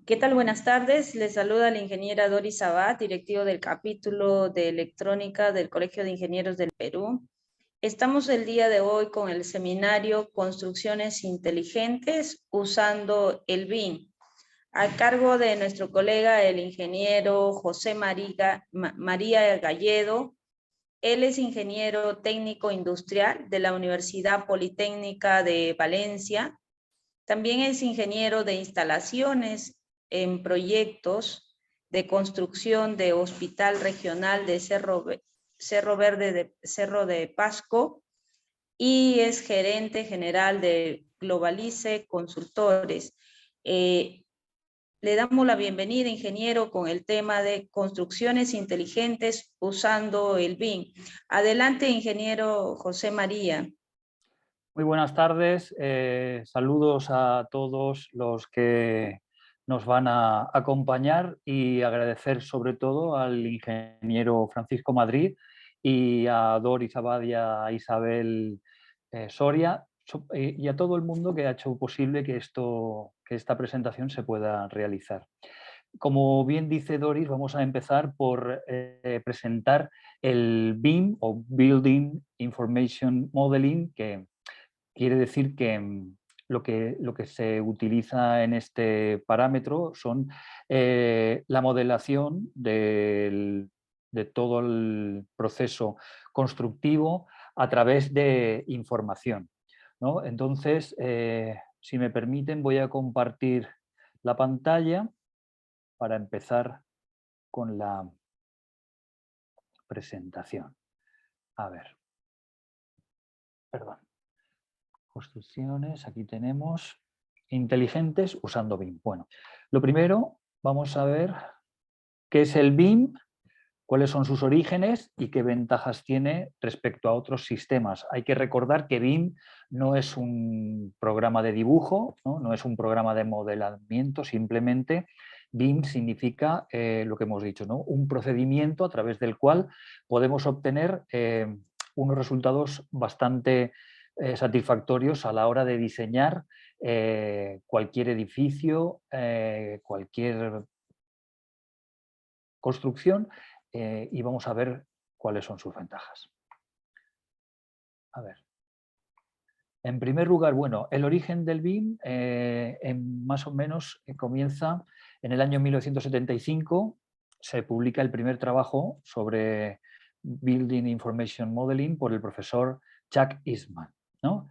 ¿Qué tal? Buenas tardes. Les saluda la ingeniera Doris Abad, directivo del capítulo de electrónica del Colegio de Ingenieros del Perú. Estamos el día de hoy con el seminario Construcciones Inteligentes usando el BIM, a cargo de nuestro colega, el ingeniero José María Galledo. Él es ingeniero técnico industrial de la Universidad Politécnica de Valencia. También es ingeniero de instalaciones en proyectos de construcción de Hospital Regional de Cerro de Pasco y es gerente general de Globalice Consultores. Le damos la bienvenida, ingeniero, con el tema de construcciones inteligentes usando el BIM. Adelante, ingeniero José María. Muy buenas tardes, saludos a todos los que nos van a acompañar y agradecer sobre todo al ingeniero Francisco Madrid y a Doris Abad y a Isabel Soria y a todo el mundo que ha hecho posible que esta presentación se pueda realizar. Como bien dice Doris, vamos a empezar por presentar el BIM o Building Information Modeling, que quiere decir que lo que se utiliza en este parámetro son la modelación de todo el proceso constructivo a través de información, ¿no? Entonces, si me permiten, voy a compartir la pantalla para empezar con la presentación. A ver, perdón. Construcciones, aquí tenemos inteligentes usando BIM. Bueno, lo primero vamos a ver qué es el BIM, cuáles son sus orígenes y qué ventajas tiene respecto a otros sistemas. Hay que recordar que BIM no es un programa de dibujo, no es un programa de modelamiento, simplemente BIM significa lo que hemos dicho, ¿no? Un procedimiento a través del cual podemos obtener unos resultados bastante satisfactorios a la hora de diseñar cualquier edificio, cualquier construcción, y vamos a ver cuáles son sus ventajas. A ver. En primer lugar, bueno, el origen del BIM más o menos comienza en el año 1975, se publica el primer trabajo sobre Building Information Modeling por el profesor Chuck Eastman, ¿no?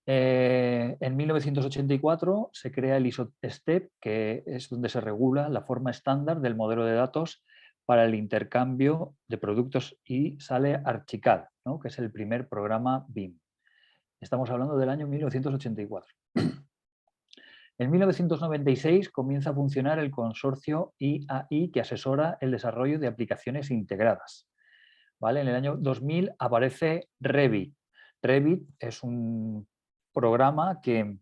En 1984 se crea el ISO-STEP, que es donde se regula la forma estándar del modelo de datos para el intercambio de productos, y sale Archicad, ¿no? Que es el primer programa BIM. Estamos hablando del año 1984. En 1996 comienza a funcionar el consorcio IAI, que asesora el desarrollo de aplicaciones integradas. ¿Vale? En el año 2000 aparece Revit. Revit es un programa que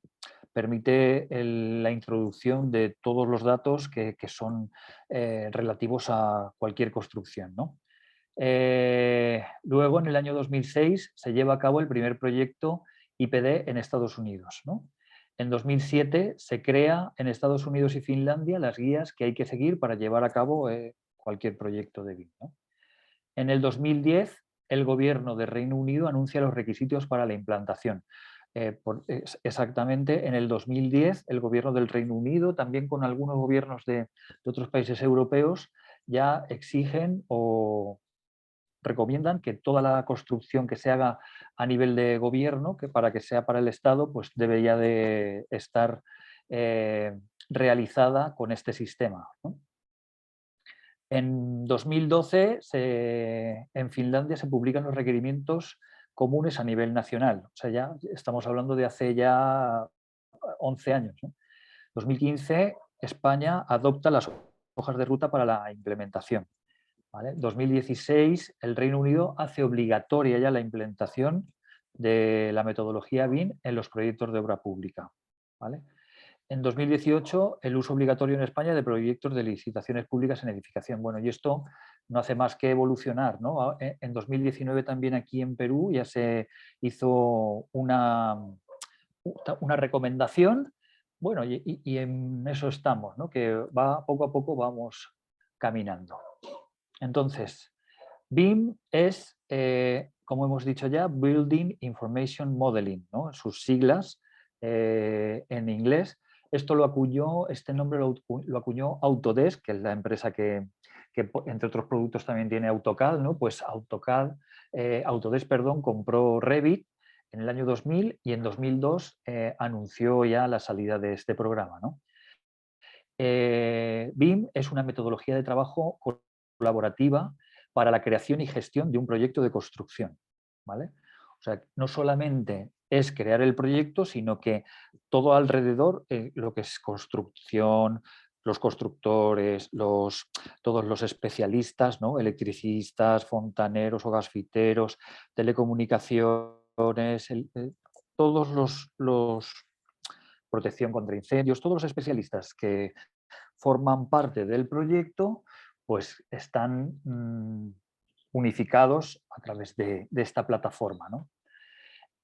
permite la introducción de todos los datos que son relativos a cualquier construcción, ¿no? Luego, en el año 2006, se lleva a cabo el primer proyecto IPD en Estados Unidos, ¿no? En 2007 se crea en Estados Unidos y Finlandia las guías que hay que seguir para llevar a cabo cualquier proyecto de BIM, ¿no? En el 2010, el gobierno de Reino Unido anuncia los requisitos para la implantación. Exactamente en el 2010, el gobierno del Reino Unido, también con algunos gobiernos de otros países europeos, ya exigen o recomiendan que toda la construcción que se haga a nivel de gobierno, que para que sea para el Estado, pues debería de estar realizada con este sistema, ¿no? En 2012 en Finlandia se publican los requerimientos comunes a nivel nacional. O sea, ya estamos hablando de hace ya 11 años, ¿no? 2015 España adopta las hojas de ruta para la implementación. ¿Vale? 2016 el Reino Unido hace obligatoria ya la implementación de la metodología BIM en los proyectos de obra pública. ¿Vale? En 2018, el uso obligatorio en España de proyectos de licitaciones públicas en edificación. Bueno, y esto no hace más que evolucionar, ¿no? En 2019 también aquí en Perú ya se hizo una recomendación Bueno, y en eso estamos, ¿no? Que poco a poco vamos caminando. Entonces, BIM es, como hemos dicho ya, Building Information Modeling, ¿no? Sus siglas en inglés. Este nombre lo acuñó Autodesk, que es la empresa que, entre otros productos también tiene AutoCAD, ¿no? Pues Autodesk, perdón, compró Revit en el año 2000 y en 2002 anunció ya la salida de este programa, ¿no? BIM es una metodología de trabajo colaborativa para la creación y gestión de un proyecto de construcción, ¿vale? O sea, no solamente es crear el proyecto, sino que todo alrededor, lo que es construcción, los constructores, todos los especialistas, ¿no? Electricistas, fontaneros o gasfiteros, telecomunicaciones, todos los protección contra incendios, todos los especialistas que forman parte del proyecto, pues están unificados a través de esta plataforma, ¿no?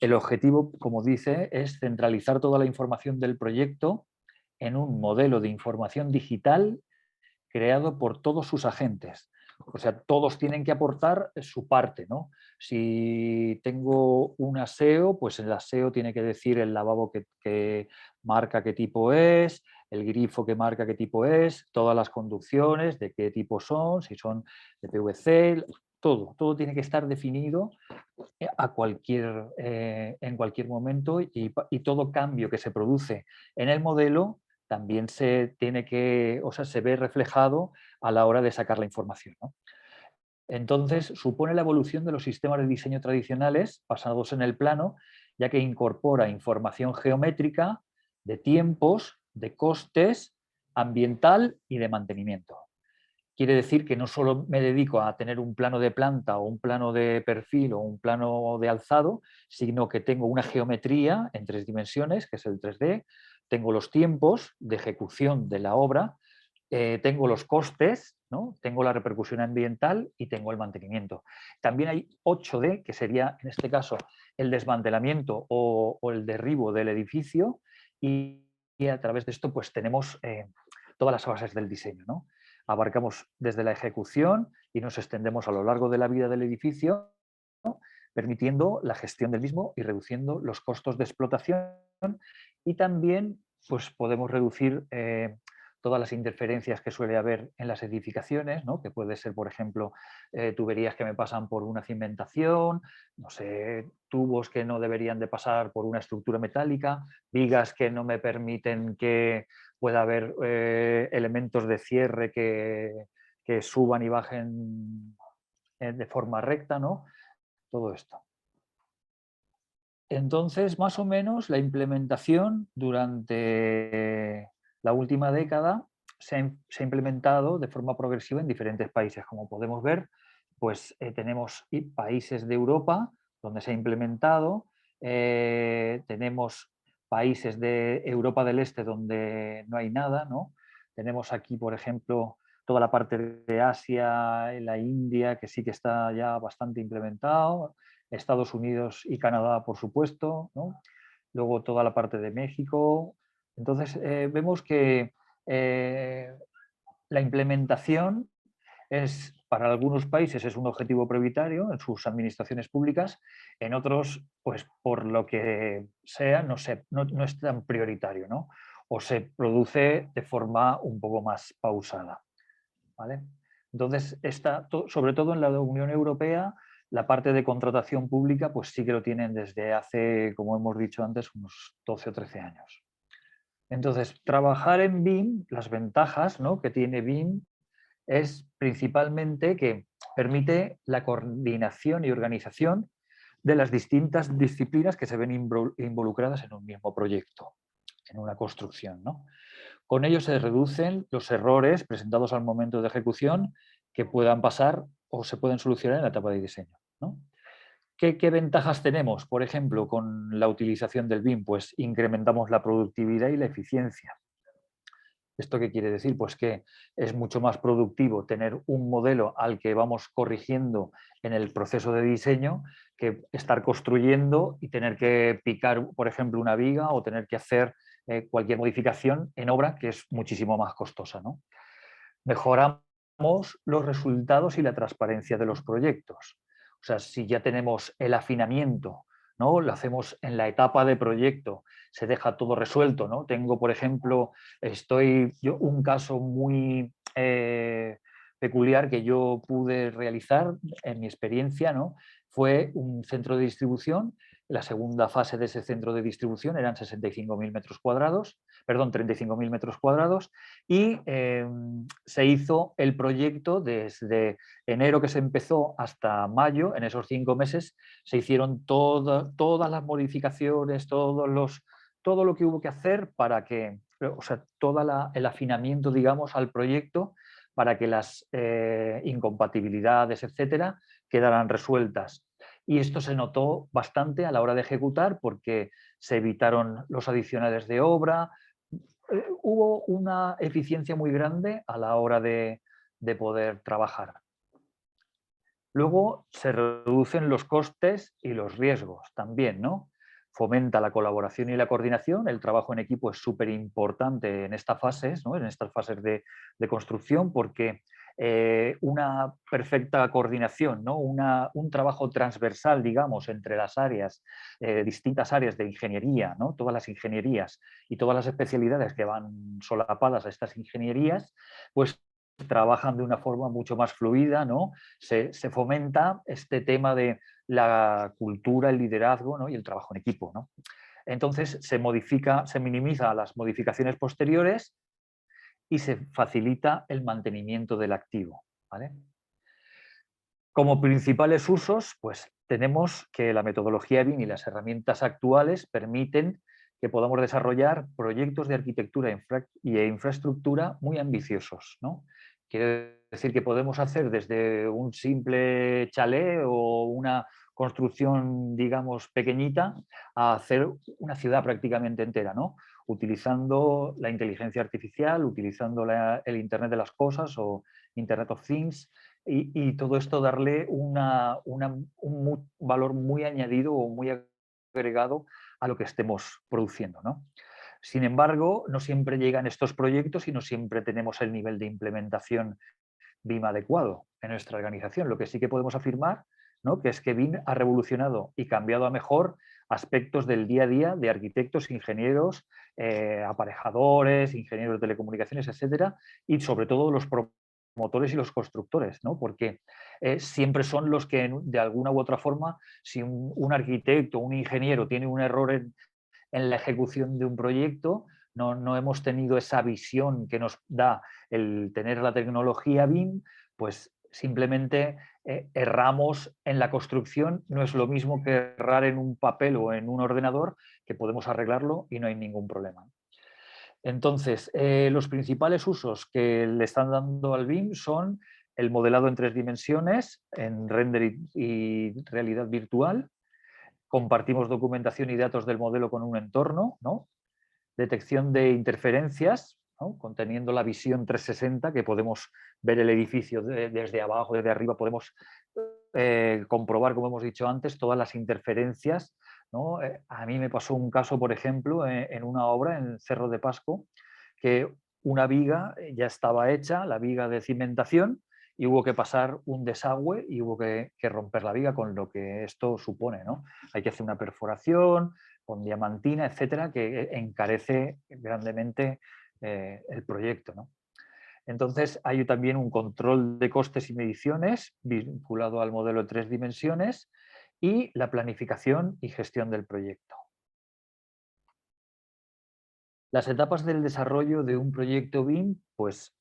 El objetivo, como dice, es centralizar toda la información del proyecto en un modelo de información digital creado por todos sus agentes. O sea, todos tienen que aportar su parte, ¿no? Si tengo un aseo, pues el aseo tiene que decir el lavabo que marca qué tipo es, el grifo que marca qué tipo es, todas las conducciones, de qué tipo son, si son de PVC, todo tiene que estar definido en cualquier momento y todo cambio que se produce en el modelo también se tiene se ve reflejado a la hora de sacar la información, ¿no? Entonces, supone la evolución de los sistemas de diseño tradicionales basados en el plano, ya que incorpora información geométrica de tiempos, de costes, ambiental y de mantenimiento. Quiere decir que no solo me dedico a tener un plano de planta o un plano de perfil o un plano de alzado, sino que tengo una geometría en 3 dimensiones, que es el 3D, tengo los tiempos de ejecución de la obra, tengo los costes, ¿no? Tengo la repercusión ambiental y tengo el mantenimiento. También hay 8D, que sería en este caso el desmantelamiento o el derribo del edificio y a través de esto pues tenemos todas las bases del diseño, ¿no? Abarcamos desde la ejecución y nos extendemos a lo largo de la vida del edificio, ¿no? Permitiendo la gestión del mismo y reduciendo los costos de explotación y también pues, podemos reducir todas las interferencias que suele haber en las edificaciones, ¿no? Que puede ser, por ejemplo, tuberías que me pasan por una cimentación, no sé, tubos que no deberían de pasar por una estructura metálica, vigas que no me permiten que pueda haber elementos de cierre que suban y bajen de forma recta, ¿no? Todo esto. Entonces, más o menos, la implementación durante la última década se ha implementado de forma progresiva en diferentes países. Como podemos ver, pues tenemos países de Europa donde se ha implementado, tenemos países de Europa del Este donde no hay nada, ¿no? Tenemos aquí, por ejemplo, toda la parte de Asia, la India, que sí que está ya bastante implementado, Estados Unidos y Canadá, por supuesto, ¿no? Luego toda la parte de México. Entonces, vemos que la implementación para algunos países es un objetivo prioritario en sus administraciones públicas, en otros, pues por lo que sea, no es tan prioritario, ¿no? O se produce de forma un poco más pausada, ¿vale? Entonces, sobre todo en la Unión Europea, la parte de contratación pública, pues sí que lo tienen desde hace, como hemos dicho antes, unos 12 o 13 años. Entonces, trabajar en BIM, las ventajas, ¿no?, que tiene BIM es principalmente que permite la coordinación y organización de las distintas disciplinas que se ven involucradas en un mismo proyecto, en una construcción, ¿no? Con ello se reducen los errores presentados al momento de ejecución que puedan pasar o se pueden solucionar en la etapa de diseño, ¿no? ¿Qué ventajas tenemos? Por ejemplo, con la utilización del BIM, pues incrementamos la productividad y la eficiencia. ¿Esto qué quiere decir? Pues que es mucho más productivo tener un modelo al que vamos corrigiendo en el proceso de diseño que estar construyendo y tener que picar, por ejemplo, una viga o tener que hacer cualquier modificación en obra que es muchísimo más costosa, ¿no? Mejoramos los resultados y la transparencia de los proyectos. O sea, si ya tenemos el afinamiento, ¿no? Lo hacemos en la etapa de proyecto, se deja todo resuelto, ¿no? Tengo, por ejemplo, un caso muy peculiar que yo pude realizar en mi experiencia, ¿no? Fue un centro de distribución. La segunda fase de ese centro de distribución eran 65.000 metros cuadrados, perdón, 35.000 metros cuadrados, y se hizo el proyecto desde enero que se empezó hasta mayo. En esos 5 meses se hicieron todas las modificaciones, todo lo que hubo que hacer para que, o sea, todo el afinamiento, digamos, al proyecto para que las incompatibilidades, etcétera, quedaran resueltas. Y esto se notó bastante a la hora de ejecutar porque se evitaron los adicionales de obra. Hubo una eficiencia muy grande a la hora de poder trabajar. Luego se reducen los costes y los riesgos también, ¿no? Fomenta la colaboración y la coordinación. El trabajo en equipo es súper importante en estas fases, ¿no? En estas fases de construcción, porque una perfecta coordinación, ¿no? Un trabajo transversal, digamos, entre las áreas, distintas áreas de ingeniería, ¿no? Todas las ingenierías y todas las especialidades que van solapadas a estas ingenierías, pues trabajan de una forma mucho más fluida, ¿no? Se fomenta este tema de la cultura, el liderazgo, ¿no? Y el trabajo en equipo, ¿no? Entonces se minimiza las modificaciones posteriores y se facilita el mantenimiento del activo, ¿vale? Como principales usos, pues tenemos que la metodología BIM y las herramientas actuales permiten que podamos desarrollar proyectos de arquitectura e infraestructura muy ambiciosos, ¿no? Quiere decir que podemos hacer desde un simple chalet o una construcción, digamos, pequeñita, a hacer una ciudad prácticamente entera, ¿no? Utilizando la inteligencia artificial, utilizando el Internet de las cosas o Internet of Things, y todo esto darle un valor muy añadido o muy agregado a lo que estemos produciendo, ¿no? Sin embargo, no siempre llegan estos proyectos y no siempre tenemos el nivel de implementación BIM adecuado en nuestra organización. Lo que sí que podemos afirmar, ¿no? Que es que BIM ha revolucionado y cambiado a mejor aspectos del día a día de arquitectos, ingenieros, aparejadores, ingenieros de telecomunicaciones, etcétera, y sobre todo los promotores y los constructores, ¿no? Porque siempre son los que, de alguna u otra forma, si un arquitecto, un ingeniero tiene un error en la ejecución de un proyecto, no hemos tenido esa visión que nos da el tener la tecnología BIM, pues simplemente erramos en la construcción. No es lo mismo que errar en un papel o en un ordenador, que podemos arreglarlo y no hay ningún problema. Entonces, los principales usos que le están dando al BIM son el modelado en 3 dimensiones, en render y realidad virtual. Compartimos documentación y datos del modelo con un entorno, ¿no? Detección de interferencias, ¿no? Conteniendo la visión 360, que podemos ver el edificio desde abajo, desde arriba, podemos comprobar, como hemos dicho antes, todas las interferencias, ¿no? A mí me pasó un caso, por ejemplo, en una obra en Cerro de Pasco, que una viga ya estaba hecha, la viga de cimentación, y hubo que pasar un desagüe y hubo que romper la viga, con lo que esto supone, ¿no? Hay que hacer una perforación con diamantina, etcétera, que encarece grandemente el proyecto, ¿no? Entonces, hay también un control de costes y mediciones vinculado al modelo de 3 dimensiones y la planificación y gestión del proyecto. Las etapas del desarrollo de un proyecto BIM, pues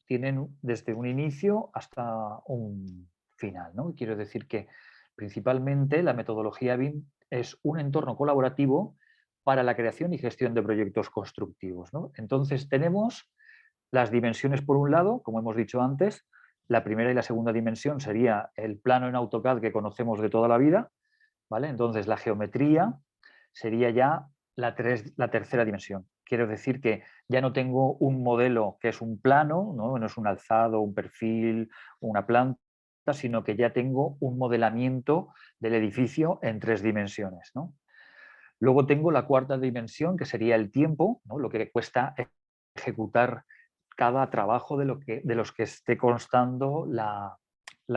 tienen desde un inicio hasta un final, ¿no? Quiero decir que principalmente la metodología BIM es un entorno colaborativo para la creación y gestión de proyectos constructivos, ¿no? Entonces tenemos las dimensiones por un lado, como hemos dicho antes. La primera y la segunda dimensión sería el plano en AutoCAD que conocemos de toda la vida, ¿vale? Entonces la geometría sería ya la tercera dimensión. Quiero decir que ya no tengo un modelo que es un plano, no es un alzado, un perfil, una planta, sino que ya tengo un modelamiento del edificio en 3 dimensiones, ¿no? Luego tengo la cuarta dimensión, que sería el tiempo, ¿no? Lo que cuesta ejecutar cada trabajo de los que esté constando la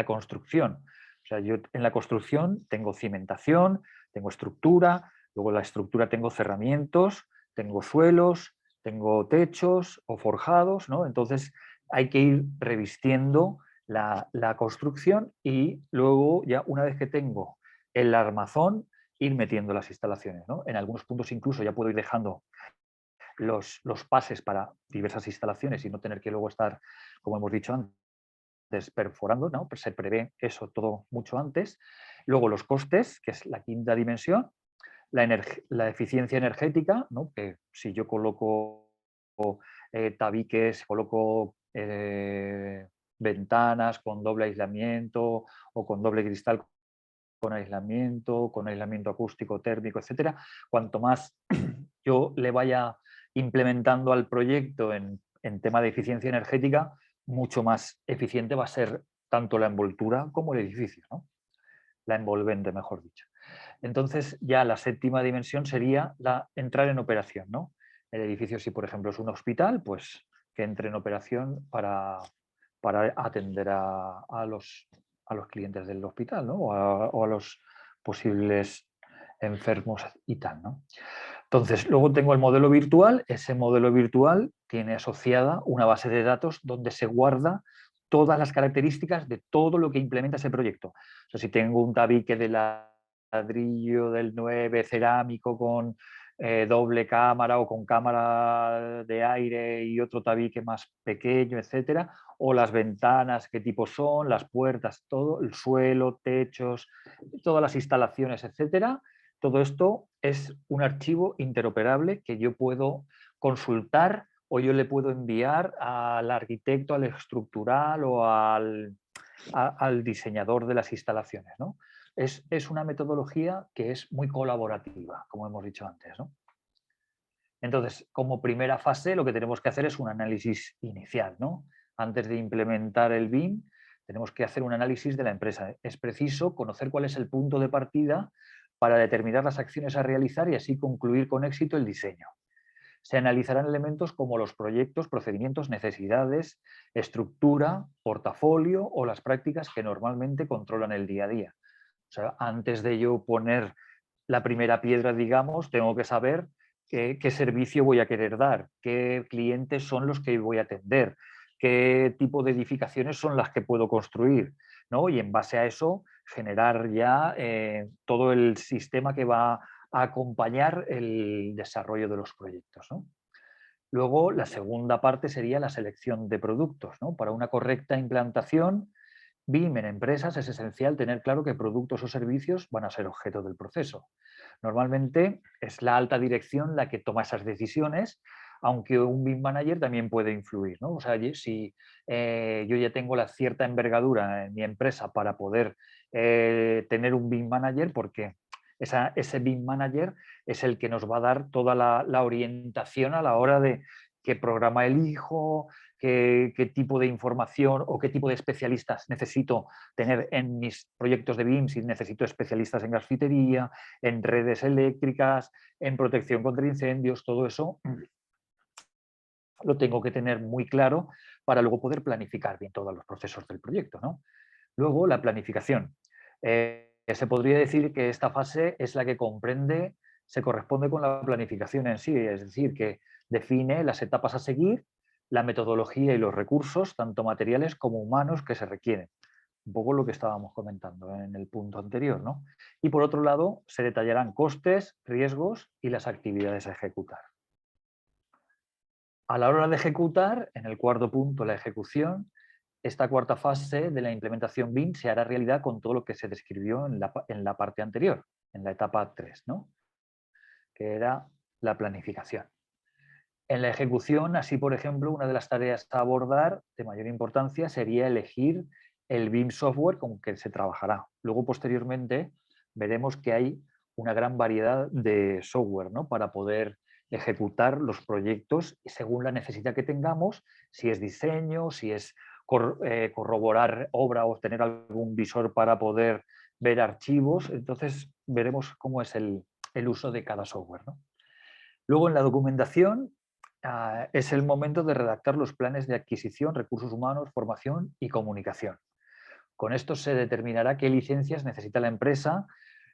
construcción. O sea, yo en la construcción tengo cimentación, tengo estructura, luego en la estructura tengo cerramientos, tengo suelos, tengo techos o forjados, ¿no? Entonces hay que ir revistiendo la construcción y luego ya una vez que tengo el armazón, ir metiendo las instalaciones, ¿no? En algunos puntos incluso ya puedo ir dejando los pases para diversas instalaciones y no tener que luego estar, como hemos dicho antes, perforando, ¿no? Pues se prevé eso todo mucho antes. Luego los costes, que es la quinta dimensión, la eficiencia energética, ¿no? Que si yo coloco tabiques, coloco ventanas con doble aislamiento o con doble cristal con aislamiento acústico, térmico, etcétera, cuanto más yo le vaya implementando al proyecto en tema de eficiencia energética, mucho más eficiente va a ser tanto la envoltura como el edificio, ¿no? La envolvente, mejor dicho. Entonces, ya la séptima dimensión sería entrar en operación, ¿no? El edificio, si por ejemplo es un hospital, pues que entre en operación para atender a los clientes del hospital, ¿no? O a los posibles enfermos y tal, ¿no? Entonces, luego tengo el modelo virtual. Ese modelo virtual tiene asociada una base de datos donde se guarda todas las características de todo lo que implementa ese proyecto. O sea, si tengo un tabique de ladrillo del 9 cerámico con doble cámara o con cámara de aire y otro tabique más pequeño, etcétera, o las ventanas, qué tipo son, las puertas, todo, el suelo, techos, todas las instalaciones, etcétera. Todo esto es un archivo interoperable que yo puedo consultar o yo le puedo enviar al arquitecto, al estructural o al diseñador de las instalaciones, ¿no? Es una metodología que es muy colaborativa, como hemos dicho antes, ¿no? Entonces, como primera fase, lo que tenemos que hacer es un análisis inicial, ¿no? Antes de implementar el BIM, tenemos que hacer un análisis de la empresa. Es preciso conocer cuál es el punto de partida para determinar las acciones a realizar y así concluir con éxito el diseño. Se analizarán elementos como los proyectos, procedimientos, necesidades, estructura, portafolio o las prácticas que normalmente controlan el día a día. O sea, antes de yo poner la primera piedra, digamos, tengo que saber qué servicio voy a querer dar, qué clientes son los que voy a atender, qué tipo de edificaciones son las que puedo construir, ¿no? Y en base a eso generar ya todo el sistema que va a acompañar el desarrollo de los proyectos, ¿no? Luego, la segunda parte sería la selección de productos, ¿no? Para una correcta implantación BIM en empresas es esencial tener claro qué productos o servicios van a ser objeto del proceso. Normalmente es la alta dirección la que toma esas decisiones, aunque un BIM manager también puede influir, ¿no? O sea, si yo ya tengo la cierta envergadura en mi empresa para poder tener un BIM manager, porque ese BIM manager es el que nos va a dar toda la orientación a la hora de qué programa elijo, qué tipo de información o qué tipo de especialistas necesito tener en mis proyectos de BIM, si necesito especialistas en gasfitería, en redes eléctricas, en protección contra incendios, todo eso lo tengo que tener muy claro para luego poder planificar bien todos los procesos del proyecto, ¿no? Luego, la planificación. Se podría decir que esta fase es la que comprende, se corresponde con la planificación en sí, es decir, que define las etapas a seguir, la metodología y los recursos, tanto materiales como humanos, que se requieren. Un poco lo que estábamos comentando en el punto anterior, ¿no? Y por otro lado, se detallarán costes, riesgos y las actividades a ejecutar. A la hora de ejecutar, en el cuarto punto, la ejecución, esta cuarta fase de la implementación BIM se hará realidad con todo lo que se describió en la parte anterior, en la etapa 3, ¿no? Que era la planificación. En la ejecución, así por ejemplo, una de las tareas a abordar de mayor importancia sería elegir el BIM software con que se trabajará. Luego, posteriormente, veremos que hay una gran variedad de software, ¿no? Para poder ejecutar los proyectos según la necesidad que tengamos, si es diseño, si es corroborar obra o tener algún visor para poder ver archivos. Entonces, veremos cómo es el uso de cada software, ¿no? Luego en la documentación es el momento de redactar los planes de adquisición, recursos humanos, formación y comunicación. Con esto se determinará qué licencias necesita la empresa,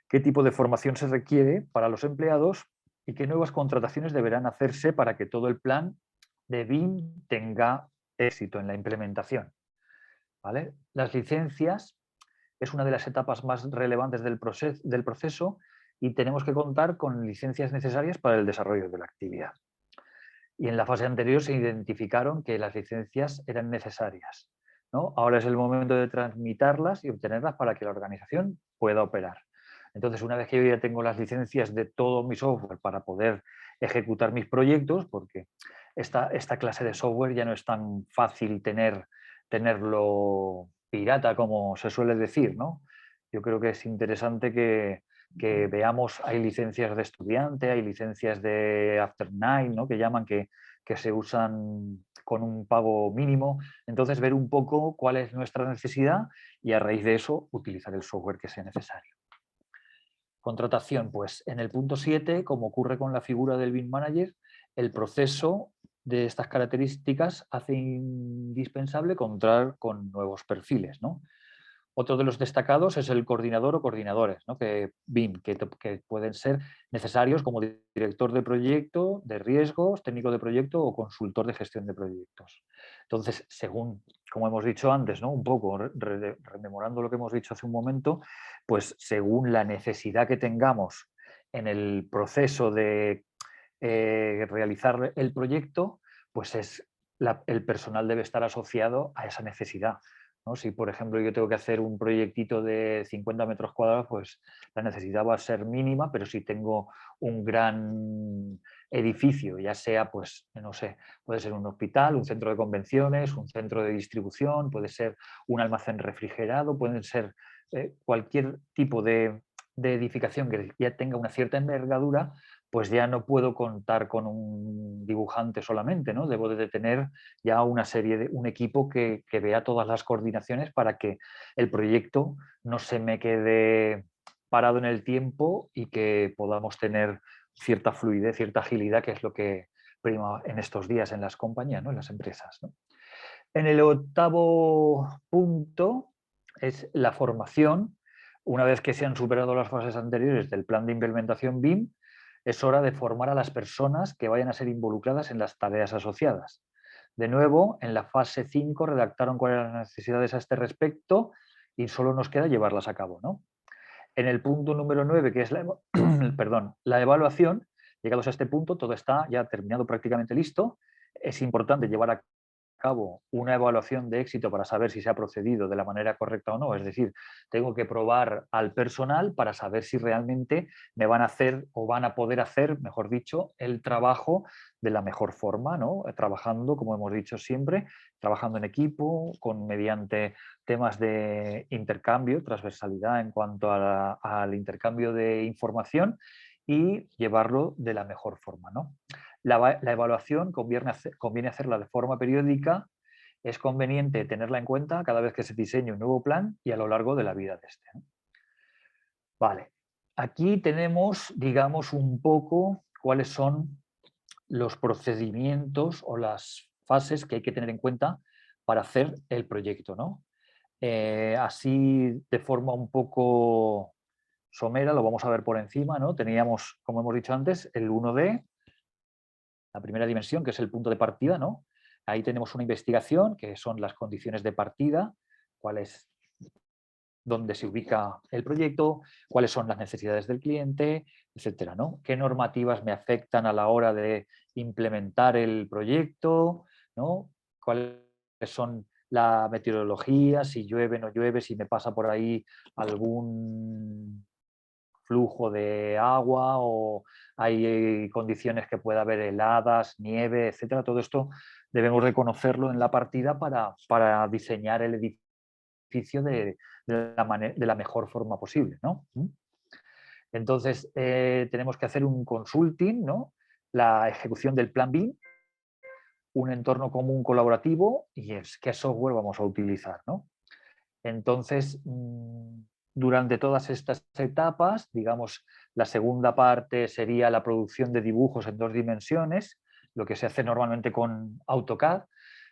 qué tipo de formación se requiere para los empleados y qué nuevas contrataciones deberán hacerse para que todo el plan de BIM tenga éxito en la implementación, ¿vale? Las licencias es una de las etapas más relevantes del proceso y tenemos que contar con licencias necesarias para el desarrollo de la actividad. Y en la fase anterior se identificaron que las licencias eran necesarias, ¿no? Ahora es el momento de transmitirlas y obtenerlas para que la organización pueda operar. Entonces, una vez que yo ya tengo las licencias de todo mi software para poder ejecutar mis proyectos, porque esta clase de software ya no es tan fácil tenerlo pirata, como se suele decir, ¿no? Yo creo que es interesante que veamos, hay licencias de estudiante, hay licencias de After Night, ¿no? Que llaman que se usan con un pago mínimo. Entonces, ver un poco cuál es nuestra necesidad y a raíz de eso utilizar el software que sea necesario. Contratación, pues en el punto 7, como ocurre con la figura del BIM Manager, el proceso de estas características hace indispensable contar con nuevos perfiles, ¿no? Otro de los destacados es el coordinador o coordinadores, ¿no? BIM, que pueden ser necesarios como director de proyecto, de riesgos, técnico de proyecto o consultor de gestión de proyectos. Entonces, según, como hemos dicho antes, ¿no? Un poco rememorando lo que hemos dicho hace un momento, pues según la necesidad que tengamos en el proceso de realizar el proyecto, pues el personal debe estar asociado a esa necesidad, ¿no? Si, por ejemplo, yo tengo que hacer un proyectito de 50 metros cuadrados, pues la necesidad va a ser mínima, pero si tengo un gran edificio, ya sea, pues, no sé, puede ser un hospital, un centro de convenciones, un centro de distribución, puede ser un almacén refrigerado, pueden ser cualquier tipo de edificación que ya tenga una cierta envergadura, pues ya no puedo contar con un dibujante solamente, ¿no? Debo de tener ya una serie un equipo que vea todas las coordinaciones para que el proyecto no se me quede parado en el tiempo y que podamos tener cierta fluidez, cierta agilidad, que es lo que prima en estos días en las compañías, ¿no? En las empresas, ¿no? En el 8º punto es la formación. Una vez que se han superado las fases anteriores del plan de implementación BIM, es hora de formar a las personas que vayan a ser involucradas en las tareas asociadas. De nuevo, en la fase 5 redactaron cuáles eran las necesidades a este respecto y solo nos queda llevarlas a cabo, ¿no? En el punto número 9, que es perdón, la evaluación, llegados a este punto, todo está ya terminado, prácticamente listo. Es importante llevar a cabo una evaluación de éxito para saber si se ha procedido de la manera correcta o no. Es decir, tengo que probar al personal para saber si realmente me van a hacer o van a poder hacer, mejor dicho, el trabajo de la mejor forma, ¿no? Trabajando, como hemos dicho siempre, trabajando en equipo, mediante temas de intercambio, transversalidad en cuanto al intercambio de información y llevarlo de la mejor forma, ¿no? La evaluación conviene hacerla de forma periódica, es conveniente tenerla en cuenta cada vez que se diseñe un nuevo plan y a lo largo de la vida de este, ¿no? Vale, aquí tenemos, digamos, un poco cuáles son los procedimientos o las fases que hay que tener en cuenta para hacer el proyecto, ¿no? Así, de forma un poco somera, lo vamos a ver por encima, ¿no? Teníamos, como hemos dicho antes, el 1D, la primera dimensión, que es el punto de partida, ¿no? Ahí tenemos una investigación, que son las condiciones de partida, dónde se ubica el proyecto, cuáles son las necesidades del cliente, etcétera, ¿no? ¿Qué normativas me afectan a la hora de implementar el proyecto, ¿no? ¿Cuáles son la meteorología, si llueve, no llueve, si me pasa por ahí algún flujo de agua o hay condiciones que pueda haber heladas, nieve, etcétera? Todo esto debemos reconocerlo en la partida para diseñar el edificio de la mejor forma posible, ¿no? Entonces, tenemos que hacer un consulting, ¿no? La ejecución del plan BIM, un entorno común colaborativo y qué software vamos a utilizar, ¿no? Entonces, durante todas estas etapas, digamos, la segunda parte sería la producción de dibujos en 2 dimensiones, lo que se hace normalmente con AutoCAD.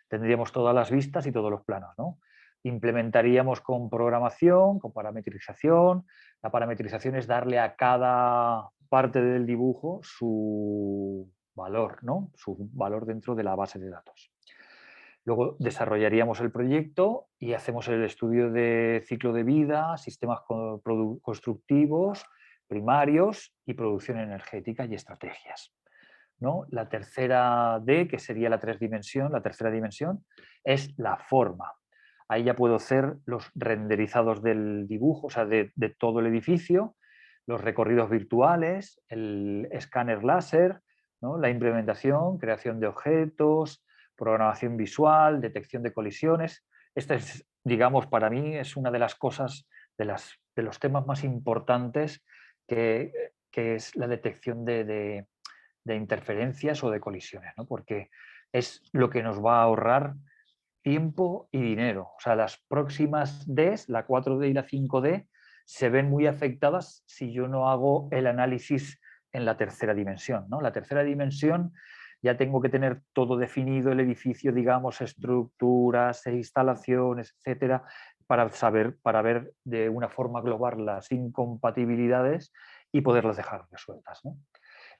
Tendríamos todas las vistas y todos los planos, ¿no? Implementaríamos con programación, con parametrización. La parametrización es darle a cada parte del dibujo su valor, ¿no? Su valor dentro de la base de datos. Luego desarrollaríamos el proyecto y hacemos el estudio de ciclo de vida, sistemas constructivos, primarios y producción energética y estrategias, ¿no? La tercera D, que sería la tercera dimensión, es la forma. Ahí ya puedo hacer los renderizados del dibujo, o sea, de todo el edificio, los recorridos virtuales, el escáner láser, ¿no? La implementación, creación de objetos, programación visual, detección de colisiones. Esta es, digamos, para mí es una de las cosas, de los temas más importantes que es la detección de interferencias o de colisiones, ¿no? Porque es lo que nos va a ahorrar tiempo y dinero. O sea, las próximas Ds, la 4D y la 5D, se ven muy afectadas si yo no hago el análisis en la tercera dimensión, ¿no? La tercera dimensión ya tengo que tener todo definido, el edificio, digamos, estructuras e instalaciones, etcétera, para saber, para ver de una forma global las incompatibilidades y poderlas dejar resueltas, ¿no?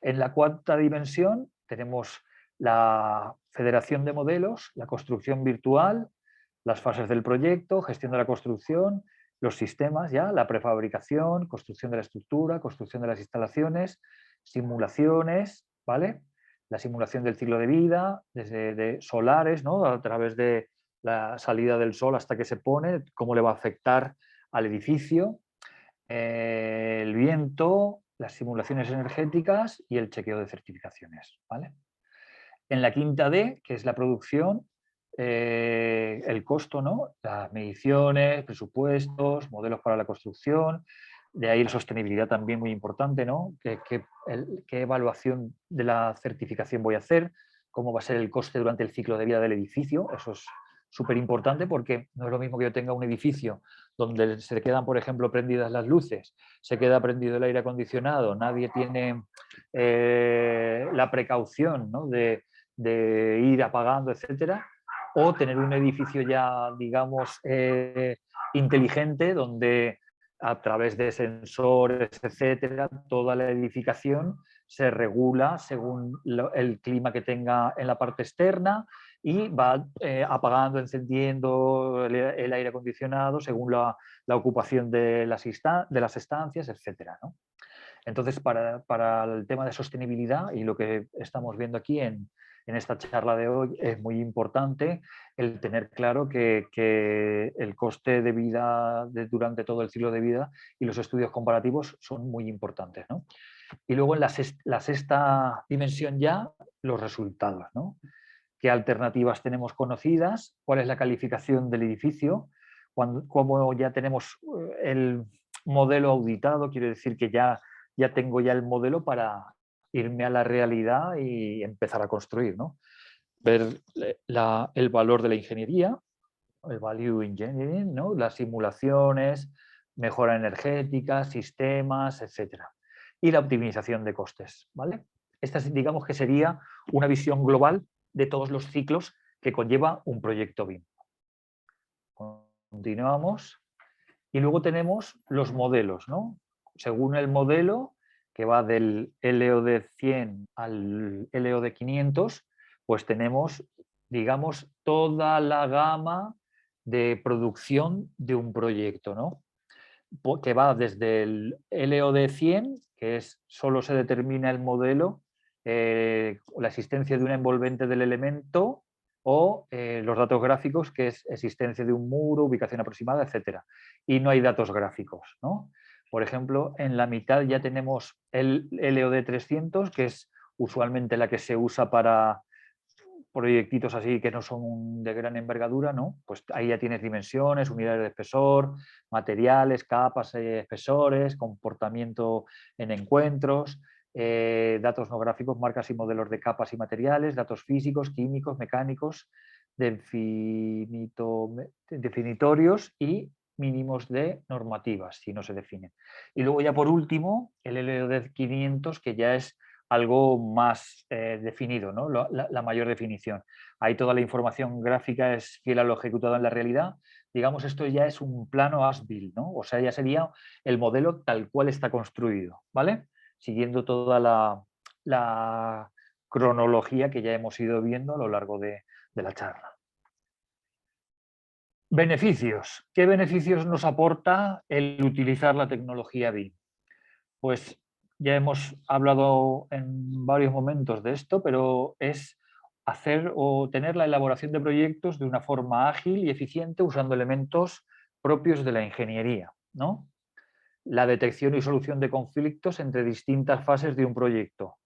En la cuarta dimensión tenemos la federación de modelos, la construcción virtual, las fases del proyecto, gestión de la construcción, los sistemas, ya, la prefabricación, construcción de la estructura, construcción de las instalaciones, simulaciones, ¿vale? La simulación del ciclo de vida, desde de solares, ¿no? A través de la salida del sol hasta que se pone, cómo le va a afectar al edificio, el viento, las simulaciones energéticas y el chequeo de certificaciones, ¿vale? En la quinta D, que es la producción, el costo, ¿no? Las mediciones, presupuestos, modelos para la construcción, de ahí la sostenibilidad también muy importante, ¿no? ¿Qué evaluación de la certificación voy a hacer? ¿Cómo va a ser el coste durante el ciclo de vida del edificio? Eso es súper importante porque no es lo mismo que yo tenga un edificio donde se quedan, por ejemplo, prendidas las luces, se queda prendido el aire acondicionado, nadie tiene la precaución, ¿no? de ir apagando, etcétera, o tener un edificio ya, digamos, inteligente, donde a través de sensores, etcétera, toda la edificación se regula según el clima que tenga en la parte externa y va apagando, encendiendo el aire acondicionado según la ocupación de las estancias, etcétera, ¿no? Entonces, para el tema de sostenibilidad y lo que estamos viendo aquí en esta charla de hoy, es muy importante el tener claro que el coste de vida durante todo el ciclo de vida y los estudios comparativos son muy importantes, ¿no? Y luego en la sexta dimensión ya, los resultados, ¿no? ¿Qué alternativas tenemos conocidas? ¿Cuál es la calificación del edificio? Cómo ya tenemos el modelo auditado, quiere decir que ya tengo ya el modelo para irme a la realidad y empezar a construir, ¿no? Ver el valor de la ingeniería, el value engineering, ¿no? Las simulaciones, mejora energética, sistemas, etcétera. Y la optimización de costes, ¿vale? Esta, digamos que sería una visión global de todos los ciclos que conlleva un proyecto BIM. Continuamos. Y luego tenemos los modelos, ¿no? Según el modelo, que va del LOD 100 al LOD 500, pues tenemos, digamos, toda la gama de producción de un proyecto, ¿no? Que va desde el LOD 100, que es solo se determina el modelo, la existencia de un envolvente del elemento o los datos gráficos, que es existencia de un muro, ubicación aproximada, etc. Y no hay datos gráficos, ¿no? Por ejemplo, en la mitad ya tenemos el LOD 300, que es usualmente la que se usa para proyectitos así que no son de gran envergadura, ¿no? Pues ahí ya tienes dimensiones, unidades de espesor, materiales, capas, espesores, comportamiento en encuentros, datos no gráficos, marcas y modelos de capas y materiales, datos físicos, químicos, mecánicos, definitorios y mínimos de normativas, si no se definen. Y luego ya por último, el LOD 500, que ya es algo más definido, ¿no? La mayor definición. Ahí toda la información gráfica es fiel a lo ejecutado en la realidad. Digamos, esto ya es un plano as-built, ¿no? O sea, ya sería el modelo tal cual está construido, ¿vale? Siguiendo toda la cronología que ya hemos ido viendo a lo largo de la charla. Beneficios. ¿Qué beneficios nos aporta el utilizar la tecnología BIM? Pues ya hemos hablado en varios momentos de esto, pero es hacer o tener la elaboración de proyectos de una forma ágil y eficiente usando elementos propios de la ingeniería, ¿no? La detección y solución de conflictos entre distintas fases de un proyecto,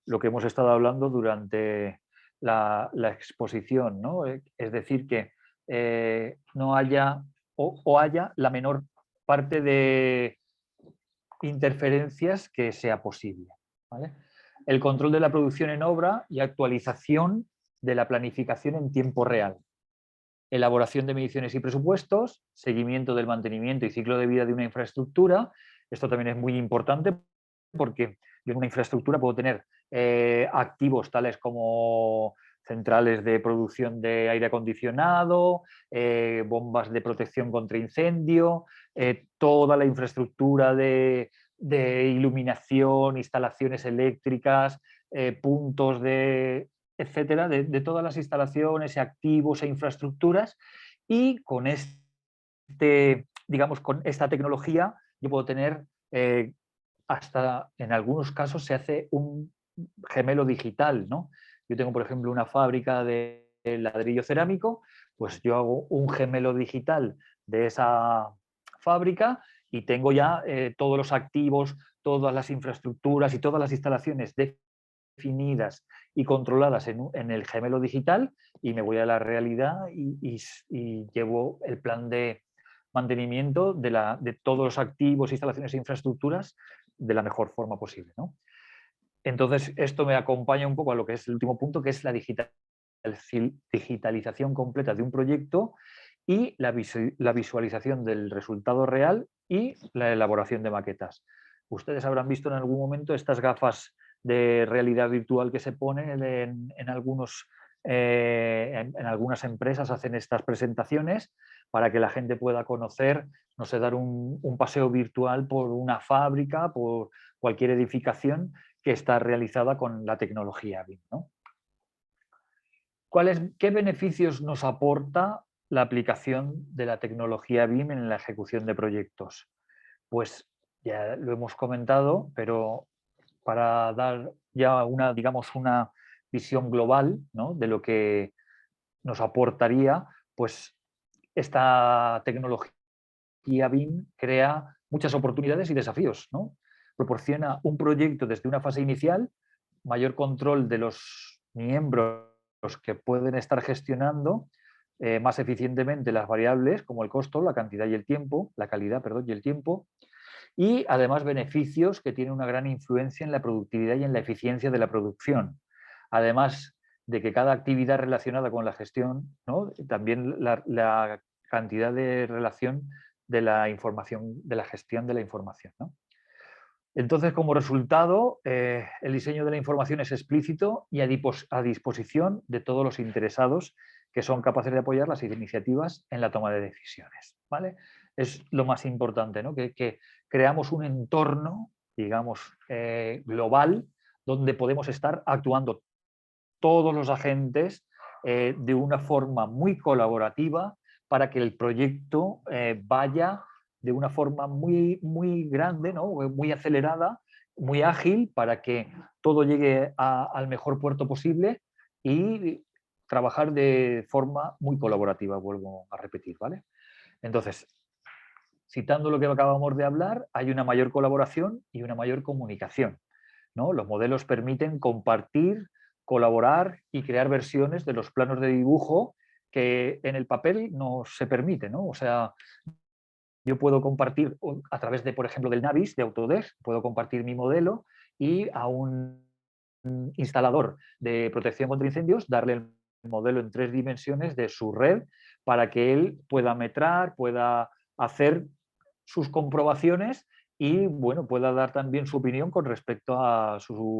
lo que hemos estado hablando durante la exposición, ¿no? Es decir, que no haya o haya la menor parte de interferencias que sea posible, ¿vale? El control de la producción en obra y actualización de la planificación en tiempo real. Elaboración de mediciones y presupuestos, seguimiento del mantenimiento y ciclo de vida de una infraestructura. Esto también es muy importante porque yo en una infraestructura puedo tener activos tales como centrales de producción de aire acondicionado, bombas de protección contra incendio, toda la infraestructura de iluminación, instalaciones eléctricas, puntos de etcétera, de todas las instalaciones, activos e infraestructuras, y con digamos, con esta tecnología yo puedo tener hasta en algunos casos se hace un gemelo digital, ¿no? Yo tengo, por ejemplo, una fábrica de ladrillo cerámico, pues yo hago un gemelo digital de esa fábrica y tengo ya todos los activos, todas las infraestructuras y todas las instalaciones definidas y controladas en el gemelo digital, y me voy a la realidad y llevo el plan de mantenimiento de todos los activos, instalaciones e infraestructuras de la mejor forma posible, ¿no? Entonces, esto me acompaña un poco a lo que es el último punto, que es la digitalización completa de un proyecto y la visualización del resultado real y la elaboración de maquetas. Ustedes habrán visto en algún momento estas gafas de realidad virtual que se ponen en algunas empresas, hacen estas presentaciones para que la gente pueda conocer, no sé, dar un paseo virtual por una fábrica, por cualquier edificación que está realizada con la tecnología BIM, ¿no? ¿Qué beneficios nos aporta la aplicación de la tecnología BIM en la ejecución de proyectos? Pues ya lo hemos comentado, pero para dar ya digamos, una visión global, ¿no?, de lo que nos aportaría, pues esta tecnología BIM crea muchas oportunidades y desafíos, ¿no? Proporciona un proyecto desde una fase inicial, mayor control de los miembros que pueden estar gestionando más eficientemente las variables como el costo, la cantidad y el tiempo, la calidad, perdón, y el tiempo, y además beneficios que tienen una gran influencia en la productividad y en la eficiencia de la producción. Además de que cada actividad relacionada con la gestión, ¿no?, también la cantidad de relación de la información, de la gestión de la información, ¿no? Entonces, como resultado, el diseño de la información es explícito y a disposición de todos los interesados que son capaces de apoyar las iniciativas en la toma de decisiones, ¿vale? Es lo más importante, ¿no? Que creamos un entorno, digamos, global, donde podemos estar actuando todos los agentes de una forma muy colaborativa para que el proyecto vaya de una forma muy, muy grande, ¿no?, muy acelerada, muy ágil, para que todo llegue al mejor puerto posible y trabajar de forma muy colaborativa, vuelvo a repetir, ¿vale? Entonces, citando lo que acabamos de hablar, hay una mayor colaboración y una mayor comunicación, ¿no? Los modelos permiten compartir, colaborar y crear versiones de los planos de dibujo que en el papel no se permite, ¿no? O sea, yo puedo compartir a través de, por ejemplo, del Navis, de Autodesk, puedo compartir mi modelo y a un instalador de protección contra incendios darle el modelo en 3 dimensiones de su red para que él pueda metrar, pueda hacer sus comprobaciones y bueno, pueda dar también su opinión con respecto a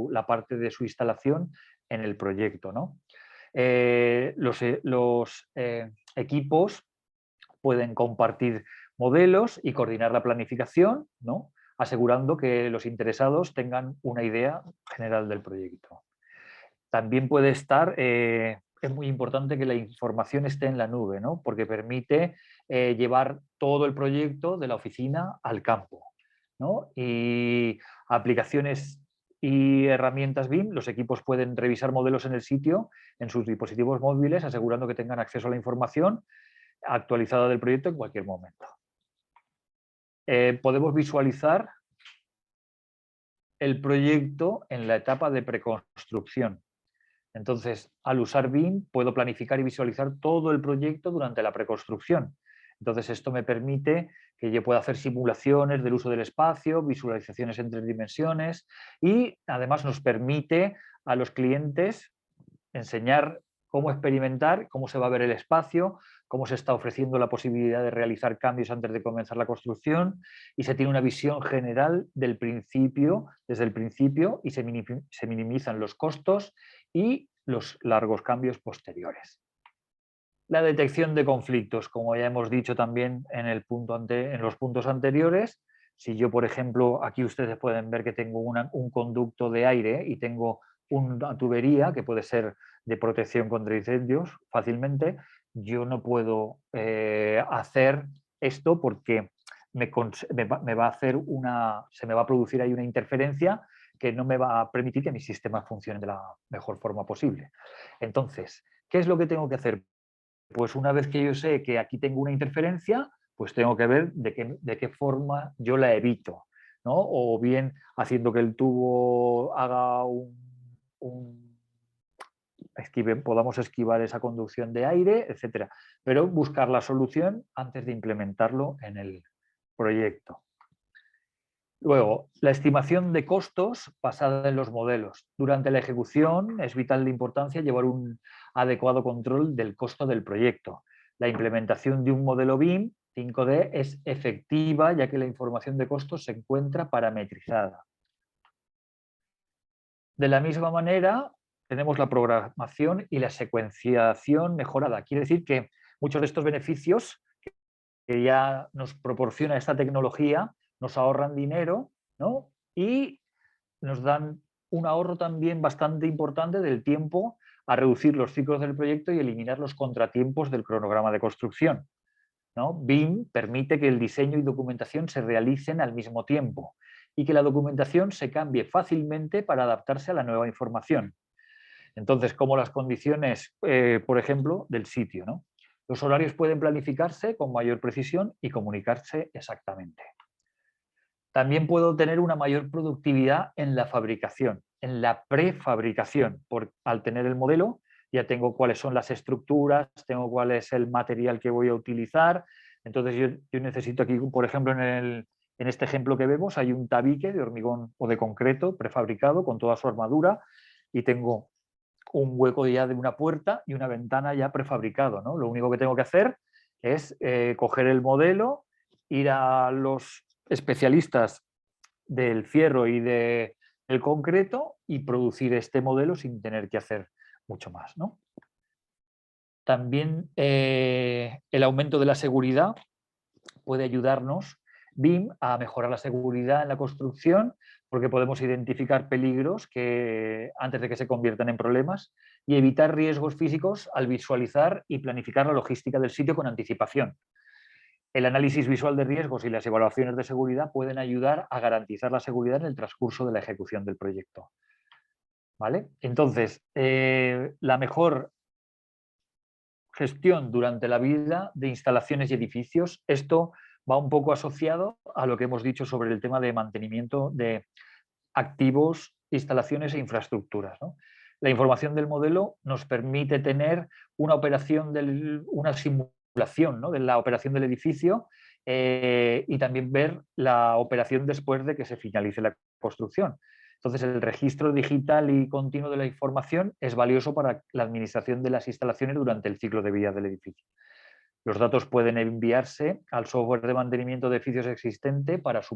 la parte de su instalación en el proyecto, ¿no? Los equipos pueden compartir modelos y coordinar la planificación, ¿no? Asegurando que los interesados tengan una idea general del proyecto. También puede estar, es muy importante que la información esté en la nube, ¿no? Porque permite llevar todo el proyecto de la oficina al campo, ¿no? Y aplicaciones y herramientas BIM, los equipos pueden revisar modelos en el sitio, en sus dispositivos móviles, asegurando que tengan acceso a la información actualizada del proyecto en cualquier momento. Podemos visualizar el proyecto en la etapa de preconstrucción. Entonces, al usar BIM, puedo planificar y visualizar todo el proyecto durante la preconstrucción. Entonces, esto me permite que yo pueda hacer simulaciones del uso del espacio, visualizaciones en 3 dimensiones y además nos permite a los clientes enseñar cómo experimentar, cómo se va a ver el espacio, cómo se está ofreciendo la posibilidad de realizar cambios antes de comenzar la construcción y se tiene una visión general del principio, desde el principio, y se minimizan los costos y los largos cambios posteriores. La detección de conflictos, como ya hemos dicho también en los puntos anteriores, si yo, por ejemplo, aquí ustedes pueden ver que tengo un conducto de aire y tengo una tubería que puede ser de protección contra incendios fácilmente, yo no puedo hacer esto porque me va a hacer se me va a producir ahí una interferencia que no me va a permitir que mi sistema funcione de la mejor forma posible. Entonces, ¿qué es lo que tengo que hacer? Pues una vez que yo sé que aquí tengo una interferencia, pues tengo que ver de qué forma yo la evito, ¿no? O bien haciendo que el tubo haga podamos esquivar esa conducción de aire, etcétera. Pero buscar la solución antes de implementarlo en el proyecto. Luego, la estimación de costos basada en los modelos. Durante la ejecución es vital de importancia llevar un adecuado control del costo del proyecto. La implementación de un modelo BIM 5D es efectiva ya que la información de costos se encuentra parametrizada. De la misma manera, tenemos la programación y la secuenciación mejorada. Quiere decir que muchos de estos beneficios que ya nos proporciona esta tecnología nos ahorran dinero, ¿no? Y nos dan un ahorro también bastante importante del tiempo a reducir los ciclos del proyecto y eliminar los contratiempos del cronograma de construcción, ¿no? BIM permite que el diseño y documentación se realicen al mismo tiempo y que la documentación se cambie fácilmente para adaptarse a la nueva información. Entonces, como las condiciones, por ejemplo, del sitio, ¿no? Los horarios pueden planificarse con mayor precisión y comunicarse exactamente. También puedo tener una mayor productividad en la fabricación, en la prefabricación, al tener el modelo ya tengo cuáles son las estructuras, tengo cuál es el material que voy a utilizar. Entonces yo necesito aquí, por ejemplo, en este ejemplo que vemos, hay un tabique de hormigón o de concreto prefabricado con toda su armadura y tengo un hueco ya de una puerta y una ventana ya prefabricado, ¿no? Lo único que tengo que hacer es coger el modelo, ir a los especialistas del fierro y del concreto y producir este modelo sin tener que hacer mucho más, ¿no? También el aumento de la seguridad puede ayudarnos BIM a mejorar la seguridad en la construcción porque podemos identificar peligros antes de que se conviertan en problemas y evitar riesgos físicos al visualizar y planificar la logística del sitio con anticipación. El análisis visual de riesgos y las evaluaciones de seguridad pueden ayudar a garantizar la seguridad en el transcurso de la ejecución del proyecto. ¿Vale? Entonces, la mejor gestión durante la vida de instalaciones y edificios, esto va un poco asociado a lo que hemos dicho sobre el tema de mantenimiento de activos, instalaciones e infraestructuras, ¿no? La información del modelo nos permite tener una simulación, ¿no?, de la operación del edificio y también ver la operación después de que se finalice la construcción. Entonces, el registro digital y continuo de la información es valioso para la administración de las instalaciones durante el ciclo de vida del edificio. Los datos pueden enviarse al software de mantenimiento de edificios existente para su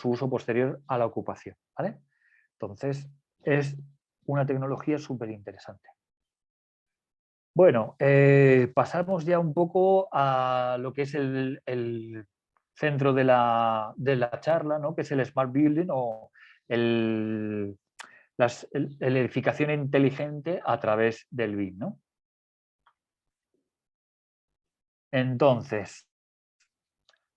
uso posterior a la ocupación, ¿vale? Entonces, es una tecnología súper interesante. Bueno, pasamos ya un poco a lo que es el centro de la charla, ¿no? Que es el Smart Building o la edificación inteligente a través del BIM, ¿no? Entonces,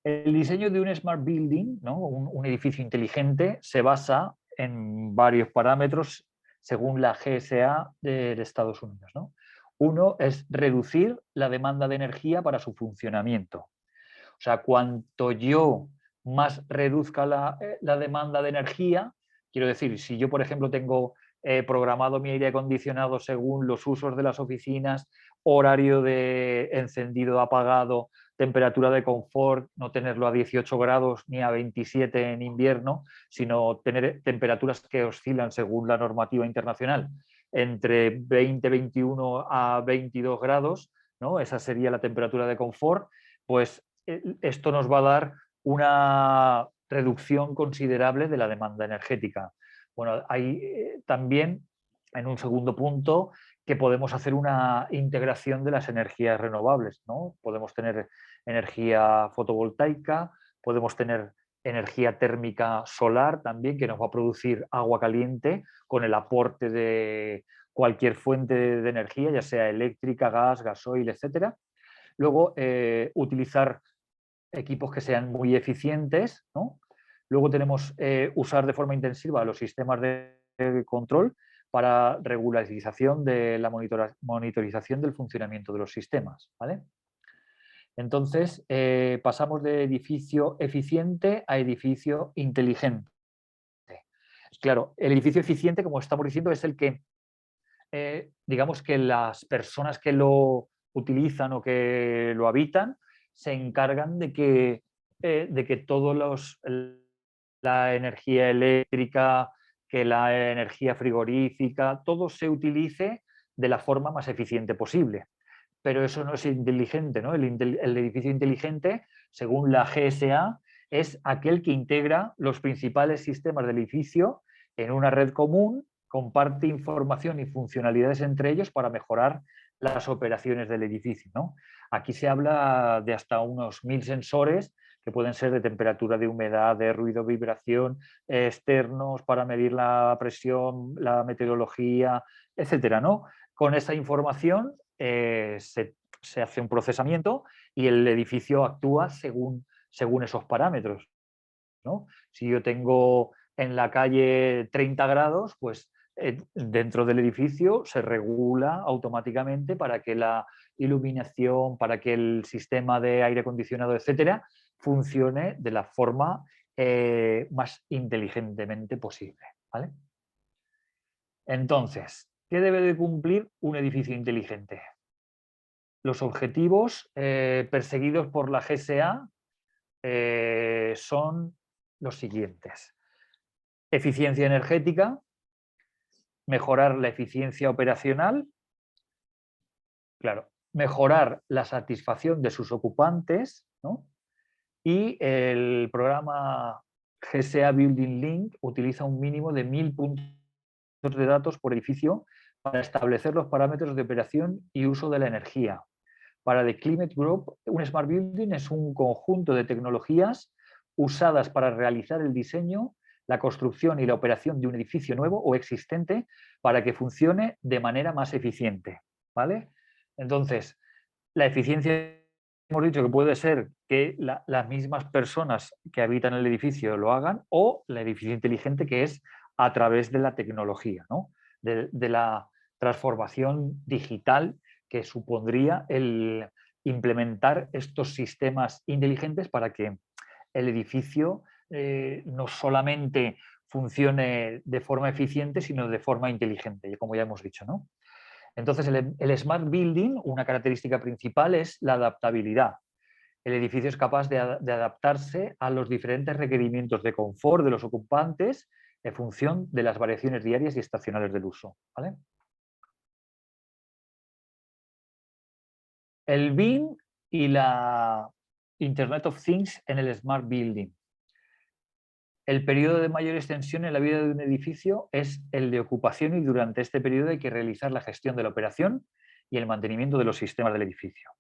el diseño de un Smart Building, ¿no? Un edificio inteligente, se basa en varios parámetros según la GSA de Estados Unidos, ¿no? Uno es reducir la demanda de energía para su funcionamiento. O sea, cuanto yo más reduzca la demanda de energía, quiero decir, si yo, por ejemplo, tengo programado mi aire acondicionado según los usos de las oficinas, horario de encendido, apagado, temperatura de confort, no tenerlo a 18 grados ni a 27 en invierno, sino tener temperaturas que oscilan según la normativa internacional entre 20, 21 a 22 grados, ¿no? Esa sería la temperatura de confort, pues esto nos va a dar una reducción considerable de la demanda energética. Bueno, hay también, en un segundo punto, que podemos hacer una integración de las energías renovables, ¿no? Podemos tener energía fotovoltaica, podemos tener energía térmica solar también, que nos va a producir agua caliente con el aporte de cualquier fuente de energía, ya sea eléctrica, gas, gasoil, etcétera. Luego, utilizar equipos que sean muy eficientes, ¿no? Luego tenemos usar de forma intensiva los sistemas de control para regularización de la monitorización del funcionamiento de los sistemas, ¿vale? Entonces, pasamos de edificio eficiente a edificio inteligente. Claro, el edificio eficiente, como estamos diciendo, es el que, digamos que las personas que lo utilizan o que lo habitan se encargan de que todos la energía eléctrica, que la energía frigorífica, todo se utilice de la forma más eficiente posible. Pero eso no es inteligente, ¿no? El edificio inteligente, según la GSA, es aquel que integra los principales sistemas del edificio en una red común, comparte información y funcionalidades entre ellos para mejorar las operaciones del edificio, ¿no? Aquí se habla de hasta unos 1000 sensores que pueden ser de temperatura, de humedad, de ruido, vibración, externos para medir la presión, la meteorología, etcétera, ¿no? Con esa información se hace un procesamiento y el edificio actúa según esos parámetros, ¿no? Si yo tengo en la calle 30 grados, pues dentro del edificio se regula automáticamente para que la iluminación, para que el sistema de aire acondicionado, etcétera, funcione de la forma más inteligentemente posible, ¿vale? Entonces, ¿qué debe de cumplir un edificio inteligente? Los objetivos perseguidos por la GSA son los siguientes. Eficiencia energética, mejorar la eficiencia operacional, claro, mejorar la satisfacción de sus ocupantes, ¿no? Y el programa GSA Building Link utiliza un mínimo de 1000 puntos de datos por edificio para establecer los parámetros de operación y uso de la energía. Para The Climate Group, un Smart Building es un conjunto de tecnologías usadas para realizar el diseño, la construcción y la operación de un edificio nuevo o existente para que funcione de manera más eficiente, ¿vale? Entonces, la eficiencia, hemos dicho que puede ser que las mismas personas que habitan el edificio lo hagan, o la eficiencia inteligente, que es a través de la tecnología, ¿no? de la transformación digital que supondría el implementar estos sistemas inteligentes para que el edificio no solamente funcione de forma eficiente, sino de forma inteligente, como ya hemos dicho, ¿no? Entonces, el Smart Building, una característica principal es la adaptabilidad. El edificio es capaz de adaptarse a los diferentes requerimientos de confort de los ocupantes en función de las variaciones diarias y estacionales del uso, ¿vale? el BIM y la Internet of Things en el Smart Building. El periodo de mayor extensión en la vida de un edificio es el de ocupación y durante este periodo hay que realizar la gestión de la operación y el mantenimiento de los sistemas del edificio.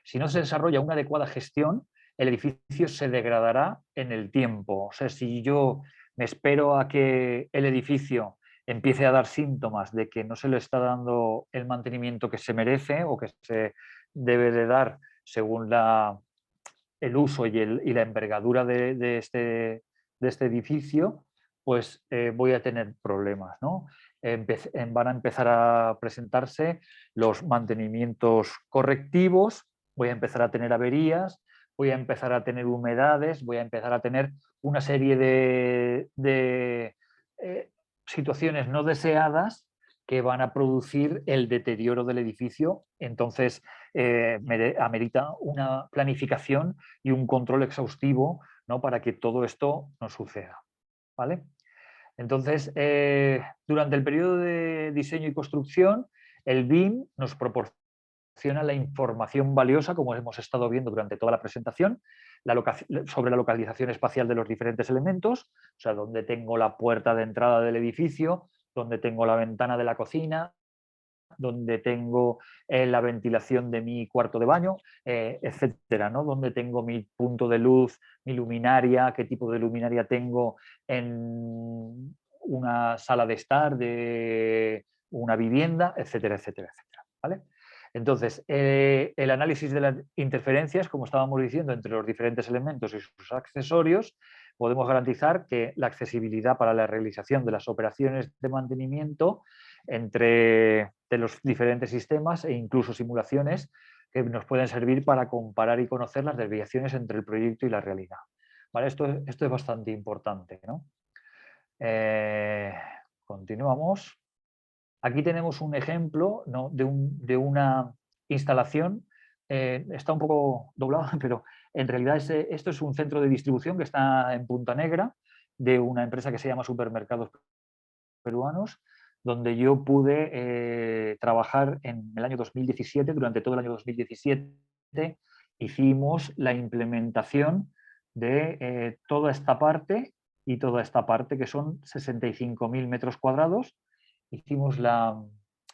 Si no se desarrolla una adecuada gestión, el edificio se degradará en el tiempo. O sea, si yo me espero a que el edificio empiece a dar síntomas de que no se le está dando el mantenimiento que se merece o que se debe de dar según el uso y la envergadura de este edificio, pues voy a tener problemas, ¿no? Van a empezar a presentarse los mantenimientos correctivos, voy a empezar a tener averías, voy a empezar a tener humedades, voy a empezar a tener una serie de situaciones no deseadas que van a producir el deterioro del edificio. Entonces, amerita una planificación y un control exhaustivo, ¿no?, para que todo esto no suceda. ¿Vale? Entonces, durante el periodo de diseño y construcción, el BIM nos proporciona la información valiosa, como hemos estado viendo durante toda la presentación, sobre la localización espacial de los diferentes elementos, o sea, dónde tengo la puerta de entrada del edificio, dónde tengo la ventana de la cocina, donde tengo la ventilación de mi cuarto de baño, etcétera, ¿no? Donde tengo mi punto de luz, mi luminaria, qué tipo de luminaria tengo en una sala de estar de una vivienda, etcétera, etcétera, etcétera. ¿Vale? Entonces, el análisis de las interferencias, como estábamos diciendo, entre los diferentes elementos y sus accesorios, podemos garantizar que la accesibilidad para la realización de las operaciones de mantenimiento entre de los diferentes sistemas e incluso simulaciones que nos pueden servir para comparar y conocer las desviaciones entre el proyecto y la realidad. ¿Vale? Esto es bastante importante, ¿no? Continuamos. Aquí tenemos un ejemplo, ¿no?, de una instalación. Está un poco doblado, pero en realidad esto es un centro de distribución que está en Punta Negra, de una empresa que se llama Supermercados Peruanos, donde yo pude trabajar en el año 2017. Durante todo el año 2017 hicimos la implementación de toda esta parte y toda esta parte, que son 65.000 metros cuadrados. Hicimos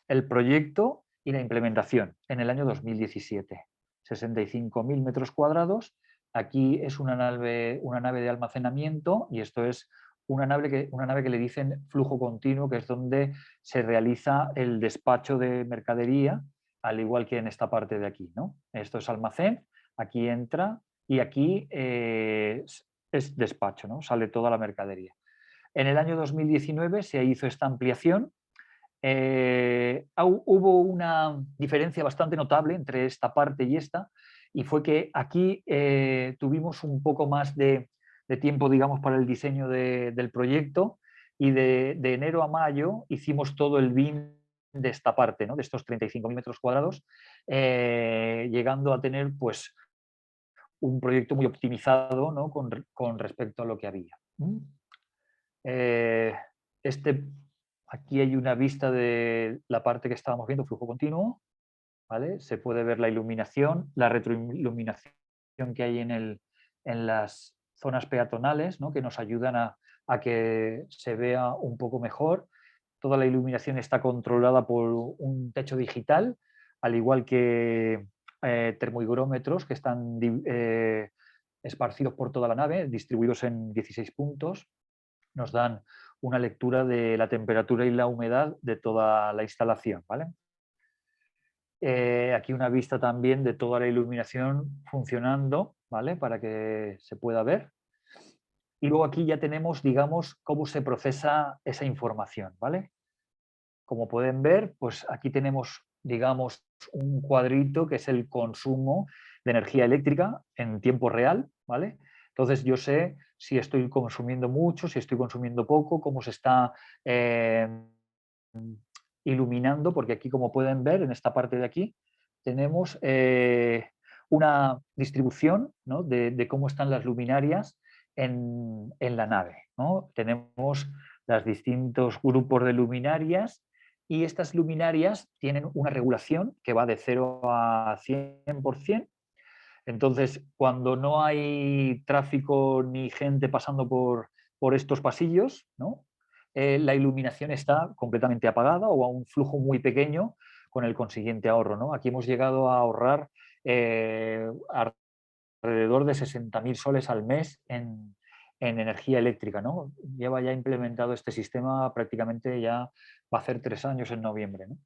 el proyecto y la implementación en el año 2017. 65.000 metros cuadrados. Aquí es una nave de almacenamiento y esto es una nave que le dicen flujo continuo, que es donde se realiza el despacho de mercadería, al igual que en esta parte de aquí, ¿no? Esto es almacén, aquí entra y aquí es despacho, ¿no? Sale toda la mercadería. En el año 2019 se hizo esta ampliación. Hubo una diferencia bastante notable entre esta parte y esta, y fue que aquí tuvimos un poco más de tiempo, digamos, para el diseño del proyecto, y de enero a mayo hicimos todo el BIM de esta parte, ¿no?, de estos 35.000 metros cuadrados, llegando a tener pues un proyecto muy optimizado, ¿no?, con respecto a lo que había. Aquí hay una vista de la parte que estábamos viendo, flujo continuo, ¿vale? Se puede ver la iluminación, la retroiluminación que hay en las zonas peatonales, ¿no?, que nos ayudan a que se vea un poco mejor. Toda la iluminación está controlada por un techo digital, al igual que termohigrómetros que están esparcidos por toda la nave, distribuidos en 16 puntos. Nos dan una lectura de la temperatura y la humedad de toda la instalación, ¿vale? Aquí una vista también de toda la iluminación funcionando, ¿vale?, para que se pueda ver. Y luego aquí ya tenemos, digamos, cómo se procesa esa información, ¿vale? Como pueden ver, pues aquí tenemos, digamos, un cuadrito que es el consumo de energía eléctrica en tiempo real, ¿vale? Entonces yo sé si estoy consumiendo mucho, si estoy consumiendo poco, cómo se está iluminando, porque aquí, como pueden ver, en esta parte de aquí, tenemos una distribución, ¿no?, de cómo están las luminarias en la nave, ¿no? Tenemos los distintos grupos de luminarias y estas luminarias tienen una regulación que va de 0 a 100%. Entonces, cuando no hay tráfico ni gente pasando por estos pasillos, ¿no? La iluminación está completamente apagada o a un flujo muy pequeño con el consiguiente ahorro, ¿no? Aquí hemos llegado a ahorrar alrededor de 60.000 soles al mes en energía eléctrica, ¿no? Lleva ya implementado este sistema prácticamente ya va a hacer 3 años en noviembre, ¿no?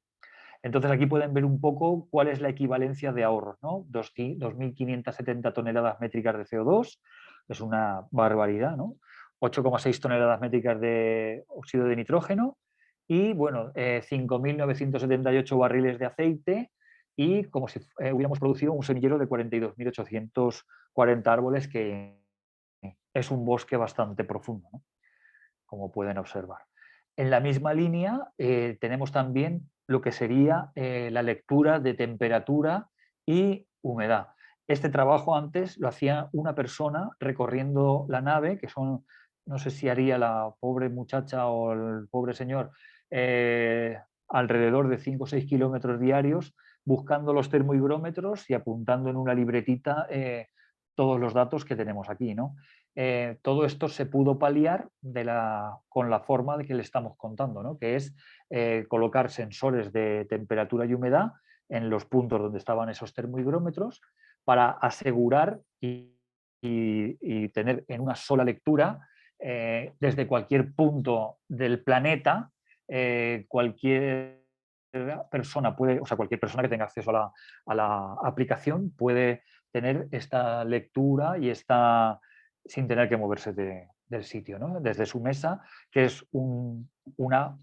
Entonces aquí pueden ver un poco cuál es la equivalencia de ahorros, ¿no? 2.570 toneladas métricas de CO2, es una barbaridad, ¿no? 8,6 toneladas métricas de óxido de nitrógeno y, bueno, 5.978 barriles de aceite y como si hubiéramos producido un semillero de 42.840 árboles, que es un bosque bastante profundo, ¿no? Como pueden observar. En la misma línea tenemos también lo que sería la lectura de temperatura y humedad. Este trabajo antes lo hacía una persona recorriendo la nave, que son, no sé si haría la pobre muchacha o el pobre señor, alrededor de 5 o 6 kilómetros diarios, buscando los termohigrómetros y apuntando en una libretita todos los datos que tenemos aquí, ¿no? Todo esto se pudo paliar con la forma de que le estamos contando, ¿no? Que es colocar sensores de temperatura y humedad en los puntos donde estaban esos termohigrómetros para asegurar y tener en una sola lectura desde cualquier punto del planeta cualquier persona puede, o sea, cualquier persona que tenga acceso a la aplicación puede tener esta lectura y esta sin tener que moverse del sitio, ¿no? Desde su mesa, que es una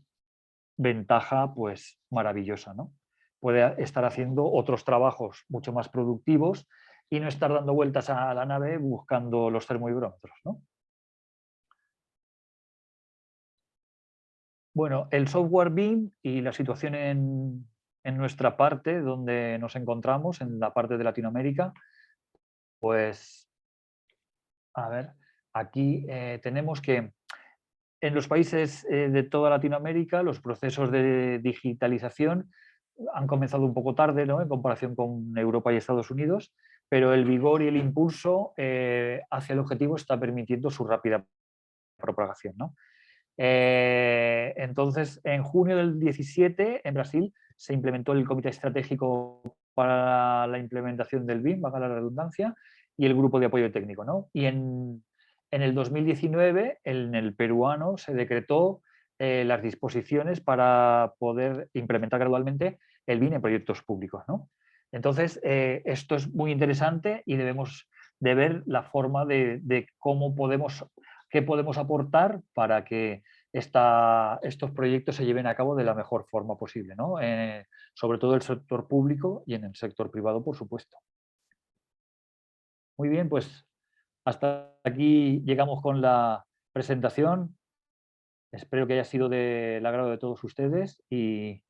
ventaja pues maravillosa, ¿no? Puede estar haciendo otros trabajos mucho más productivos y no estar dando vueltas a la nave buscando los termohigrómetros, ¿no? Bueno, el software BIM y la situación en nuestra parte, donde nos encontramos, en la parte de Latinoamérica, pues, a ver, aquí tenemos que en los países de toda Latinoamérica los procesos de digitalización han comenzado un poco tarde, ¿no? En comparación con Europa y Estados Unidos, pero el vigor y el impulso hacia el objetivo está permitiendo su rápida propagación, ¿no? Entonces, en junio del 17, en Brasil, se implementó el Comité Estratégico para la implementación del BIM, valga la redundancia, y el Grupo de Apoyo Técnico, ¿no? Y en el 2019, en el peruano, se decretó las disposiciones para poder implementar gradualmente el BIM en proyectos públicos, ¿no? Entonces, esto es muy interesante y debemos de ver la forma de cómo podemos, qué podemos aportar para que estos proyectos se lleven a cabo de la mejor forma posible, ¿no? Sobre todo en el sector público y en el sector privado, por supuesto. Muy bien, pues hasta aquí llegamos con la presentación. Espero que haya sido del agrado de todos ustedes y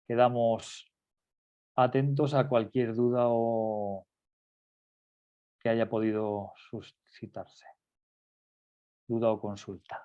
quedamos atentos a cualquier duda o que haya podido suscitarse, duda o consulta.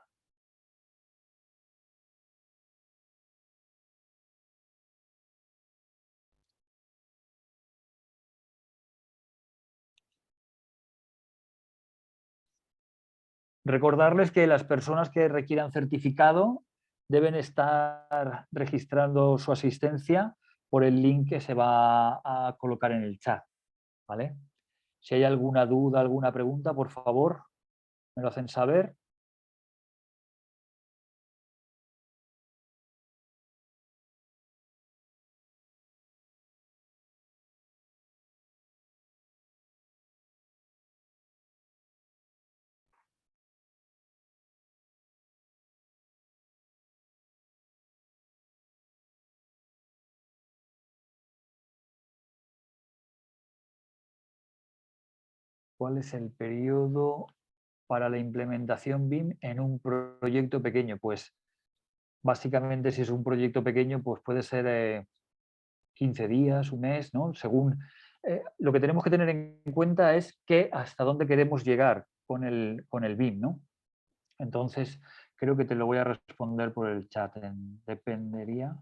Recordarles que las personas que requieran certificado deben estar registrando su asistencia por el link que se va a colocar en el chat, ¿vale? Si hay alguna duda, alguna pregunta, por favor, me lo hacen saber. ¿Cuál es el periodo para la implementación BIM en un proyecto pequeño? Pues básicamente si es un proyecto pequeño, pues puede ser 15 días, un mes, ¿no? Según lo que tenemos que tener en cuenta es que hasta dónde queremos llegar con el BIM, ¿no? Entonces, creo que te lo voy a responder por el chat. Dependería.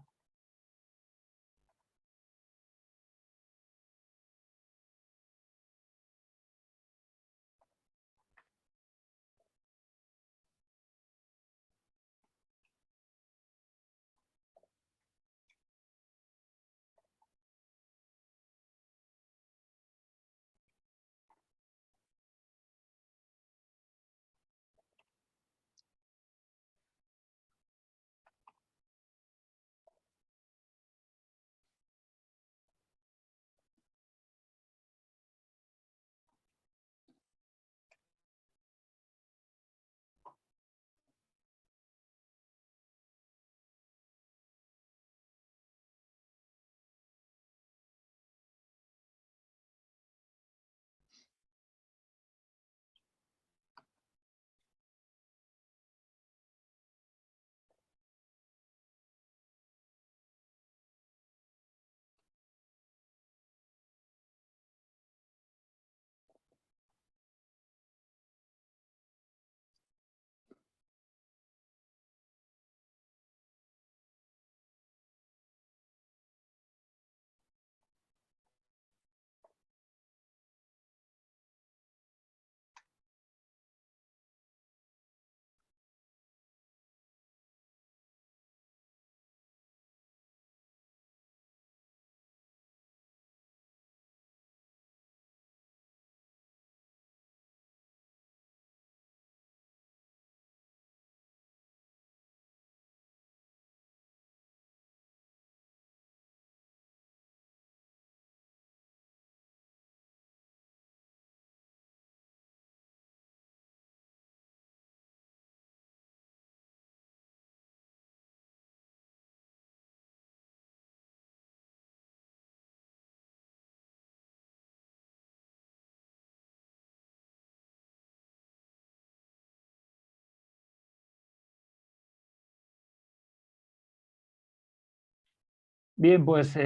Bien, pues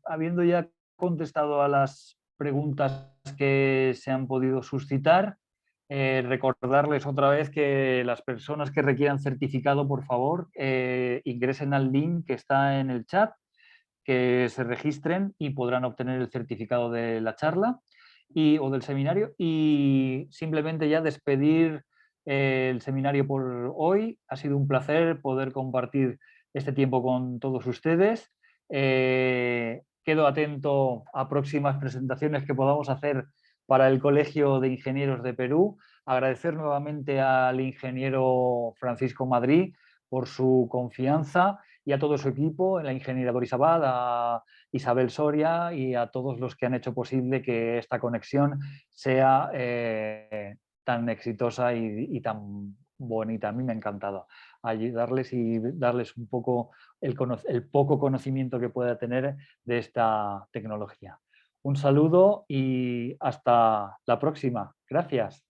habiendo ya contestado a las preguntas que se han podido suscitar, recordarles otra vez que las personas que requieran certificado, por favor, ingresen al link que está en el chat, que se registren y podrán obtener el certificado de la charla o del seminario. Y simplemente ya despedir el seminario por hoy. Ha sido un placer poder compartir este tiempo con todos ustedes. Quedo atento a próximas presentaciones que podamos hacer para el Colegio de Ingenieros de Perú. Agradecer nuevamente al ingeniero Francisco Madrid por su confianza y a todo su equipo, la ingeniera Doris Abad, a Isabel Soria y a todos los que han hecho posible que esta conexión sea tan exitosa y tan bonita. A mí me ha encantado ayudarles y darles un poco el poco conocimiento que pueda tener de esta tecnología. Un saludo y hasta la próxima. Gracias.